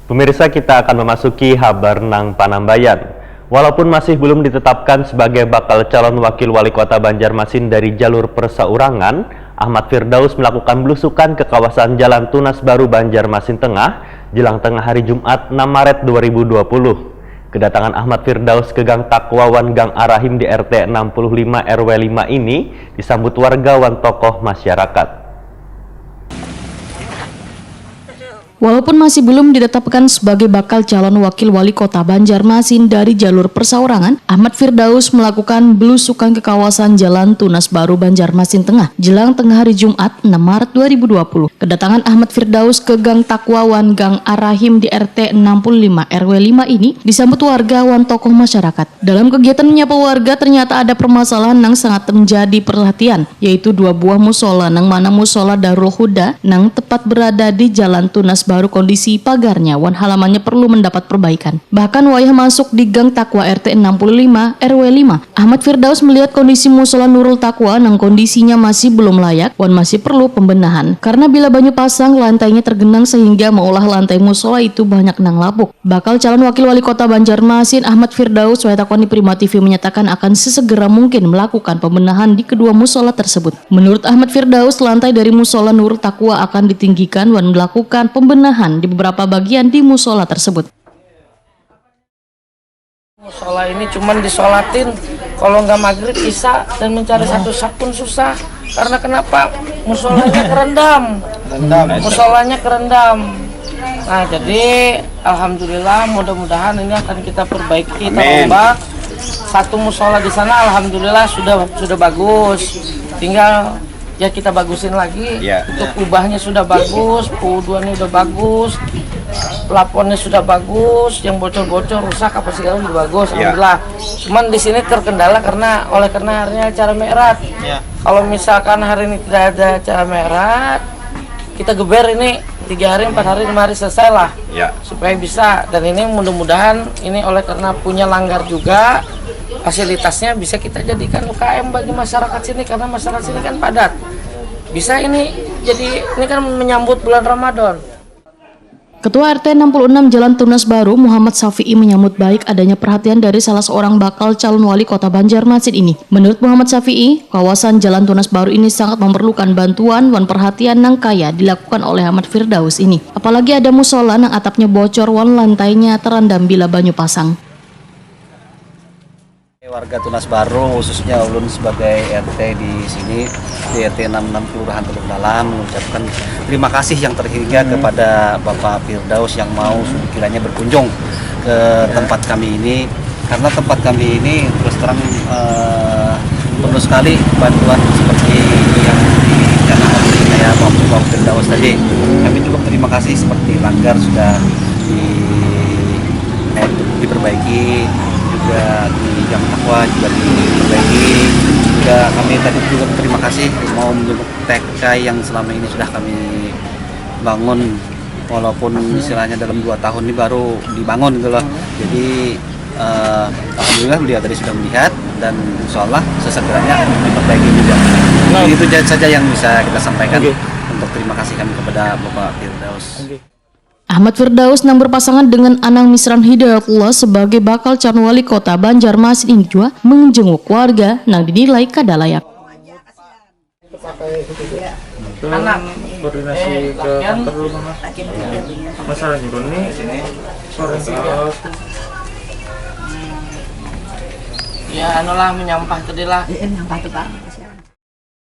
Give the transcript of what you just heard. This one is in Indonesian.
Pemirsa, kita akan memasuki Habar Nang Panambayan. Walaupun masih belum ditetapkan sebagai bakal calon wakil wali kota Banjarmasin dari jalur persaurangan, Ahmad Firdaus melakukan belusukan ke kawasan Jalan Tunas Baru Banjarmasin Tengah jelang tengah hari Jumat 6 Maret 2020. Kedatangan Ahmad Firdaus ke Gang Takwawan Gang Arahim di RT 65 RW 5 ini disambut warga wan tokoh masyarakat. Walaupun masih belum ditetapkan sebagai bakal calon wakil wali kota Banjarmasin dari jalur persaurangan, Ahmad Firdaus melakukan belusukan ke kawasan Jalan Tunas Baru Banjarmasin Tengah jelang tengah hari Jumat 6 Maret 2020. Kedatangan Ahmad Firdaus ke Gang Takwawan Gang Arahim di RT 65 RW 5 ini disambut warga wan tokoh masyarakat. Dalam kegiatan menyapa warga, ternyata ada permasalahan yang sangat menjadi perhatian, yaitu dua buah musola nang mana musola Darul Huda nang tepat berada di Jalan Tunas Baru kondisi pagarnya wan halamannya perlu mendapat perbaikan. Bahkan wayah masuk di Gang Takwa RT 65 RW 5, Ahmad Firdaus melihat kondisi musola Nurul Takwa nang kondisinya masih belum layak wan masih perlu pembenahan. Karena bila banyu pasang lantainya tergenang sehingga mengolah lantai musola itu banyak nang lapuk. Bakal calon wakil wali kota Banjarmasin Ahmad Firdaus Waitakoni Prima TV menyatakan akan sesegera mungkin melakukan pembenahan di kedua musola tersebut. Menurut Ahmad Firdaus, lantai dari musola Nurul Takwa akan ditinggikan dan melakukan pembenahan di beberapa bagian di musola tersebut. Musola ini cuman disolatin kalau nggak maghrib isya dan mencari satu sak pun susah. Karena kenapa? Musolanya kerendam. Musolanya kerendam. Nah, jadi alhamdulillah mudah-mudahan ini akan kita perbaiki, kita ubah. Satu musola di sana alhamdulillah sudah bagus. Tinggal ya kita bagusin lagi. Untuk ubahnya sudah bagus, PU2-nya udah bagus, plafonnya sudah bagus, yang bocor-bocor rusak apa segala udah bagus, alhamdulillah. Cuman di sini terkendala karena harinya acara mi'raj. Kalau misalkan hari ini tidak ada acara mi'raj, kita geber ini 3 hari, 4 hari, 5 hari selesai lah. Supaya bisa, dan ini mudah-mudahan ini oleh karena punya langgar juga, fasilitasnya bisa kita jadikan UKM bagi masyarakat sini karena masyarakat sini kan padat. Bisa ini jadi ini kan menyambut bulan Ramadan. Ketua RT 66 Jalan Tunas Baru Muhammad Syafi'i menyambut baik adanya perhatian dari salah seorang bakal calon wali kota Banjarmasin ini. Menurut Muhammad Syafi'i, kawasan Jalan Tunas Baru ini sangat memerlukan bantuan dan perhatian yang kaya dilakukan oleh Ahmad Firdaus ini. Apalagi ada musola yang atapnya bocor dan lantainya terendam bila banyu pasang. Warga Tunas Baru khususnya ulun sebagai RT di sini di RT 66 Kelurahan Teluk Dalam mengucapkan terima kasih yang terhingga kepada Bapak Firdaus yang mau kiranya berkunjung ke tempat kami ini, karena tempat kami ini terus terang perlu sekali bantuan seperti yang dicanangkan oleh Bapak Firdaus tadi. Kami juga terima kasih seperti langgar sudah diperbaiki, juga di Gang Takwa juga diperbaiki. Juga kami tadi juga terima kasih mau menjemput TK yang selama ini sudah kami bangun, walaupun istilahnya dalam 2 tahun ini baru dibangun gitu loh. Jadi alhamdulillah beliau tadi sudah melihat dan insya Allah sesegeranya diperbaiki juga. Jadi itu saja yang bisa kita sampaikan. Untuk terima kasih kami kepada Bapak Firdaus. Ahmad Firdaus yang berpasangan dengan Anang Misran Hidayatullah sebagai bakal calon wali kota Banjarmasin ini juga menjenguk warga yang dinilai kada layak. Anak koordinasi ke kantor dulu mama. Masalah nyuruh nih sore Ya anulah menyampah tadi lah. Nyampah tuh Pak.